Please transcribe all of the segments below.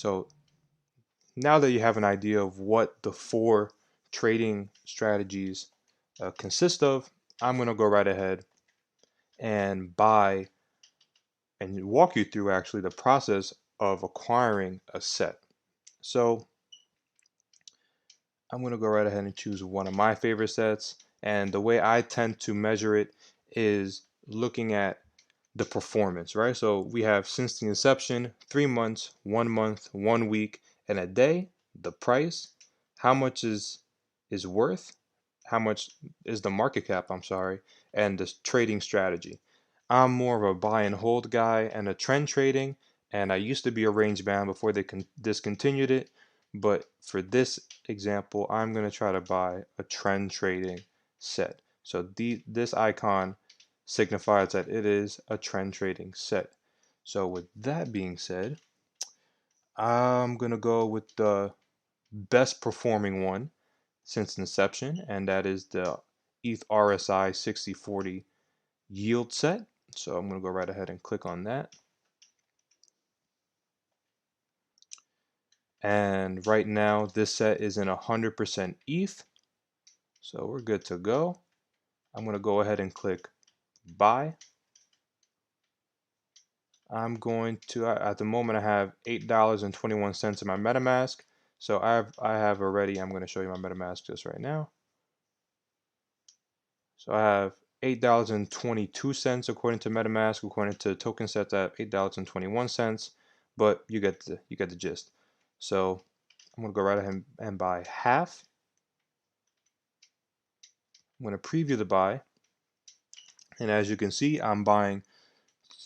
So now that you have an idea of what the 4 trading strategies consist of, I'm going to go right ahead and buy and walk you through actually the process of acquiring a set. So I'm going to go right ahead and choose one of my favorite sets. And the way I tend to measure it is looking at the performance, right? So we have since the inception, 3 months, 1 month, 1 week, and a day, the price, how much is worth, how much is the market cap, I'm sorry, and the trading strategy. I'm more of a buy and hold guy and a trend trading, and I used to be a range bound before they discontinued it, but for this example, I'm going to try to buy a trend trading set. So this icon signifies that it is a trend trading set. So with that being said, I'm going to go with the best performing one since inception, and that is the ETH RSI 6040 yield set. So I'm going to go right ahead and click on that. And right now this set is in 100% ETH. So we're good to go. I'm going to go ahead and click buy. I'm going to, at the moment I have $8.21 in my MetaMask. So I have already, I'm going to show you my MetaMask just right now. So I have $8.22 according to MetaMask, according to TokenSets I have $8.21, but you get the gist. So I'm going to go right ahead and buy half. I'm going to preview the buy, and as you can see, I'm buying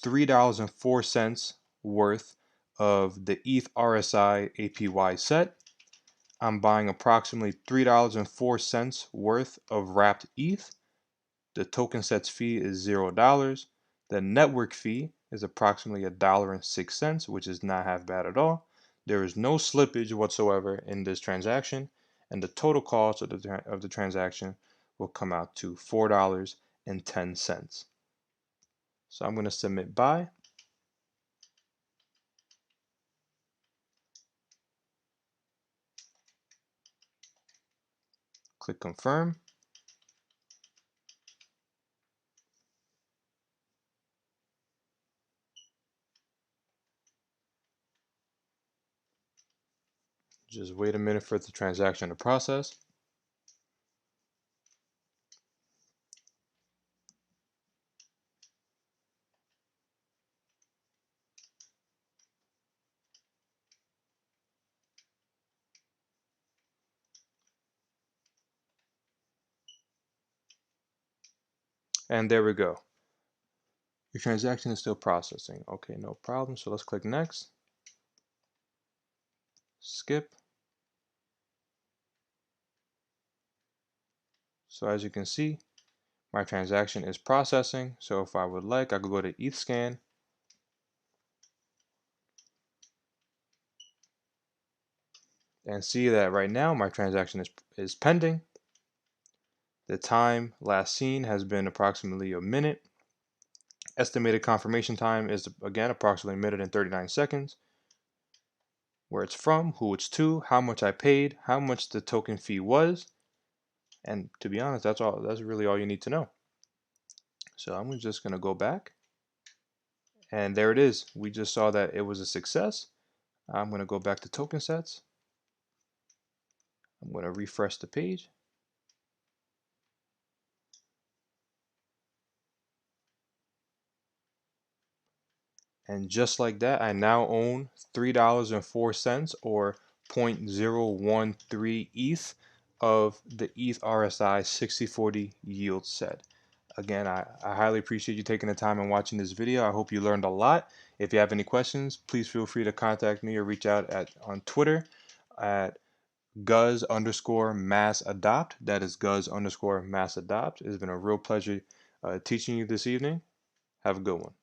$3.04 worth of the ETH RSI APY set. I'm buying approximately $3.04 worth of wrapped ETH. The TokenSets fee is $0. The network fee is approximately $1.06, which is not half bad at all. There is no slippage whatsoever in this transaction, and the total cost of the transaction will come out to $4.10. So I'm going to submit buy. Click confirm. Just wait a minute for the transaction to process. And there we go. Your transaction is still processing. Okay, no problem. So let's click next. Skip. So as you can see, my transaction is processing. So if I would like, I could go to ETHScan and see that right now my transaction is pending. The time last seen has been approximately a minute. Estimated confirmation time is again approximately a minute and 39 seconds. Where it's from, who it's to, how much I paid, how much the token fee was, and to be honest, that's really all you need to know. So I'm just going to go back, and there it is. We just saw that it was a success. I'm going to go back to TokenSets. I'm going to refresh the page. And just like that, I now own $3.04 or 0.013 ETH of the ETH RSI 6040 yield set. Again, I highly appreciate you taking the time and watching this video. I hope you learned a lot. If you have any questions, please feel free to contact me or reach out on Twitter at Guz_massadopt. That is Guz_massadopt. It's been a real pleasure teaching you this evening. Have a good one.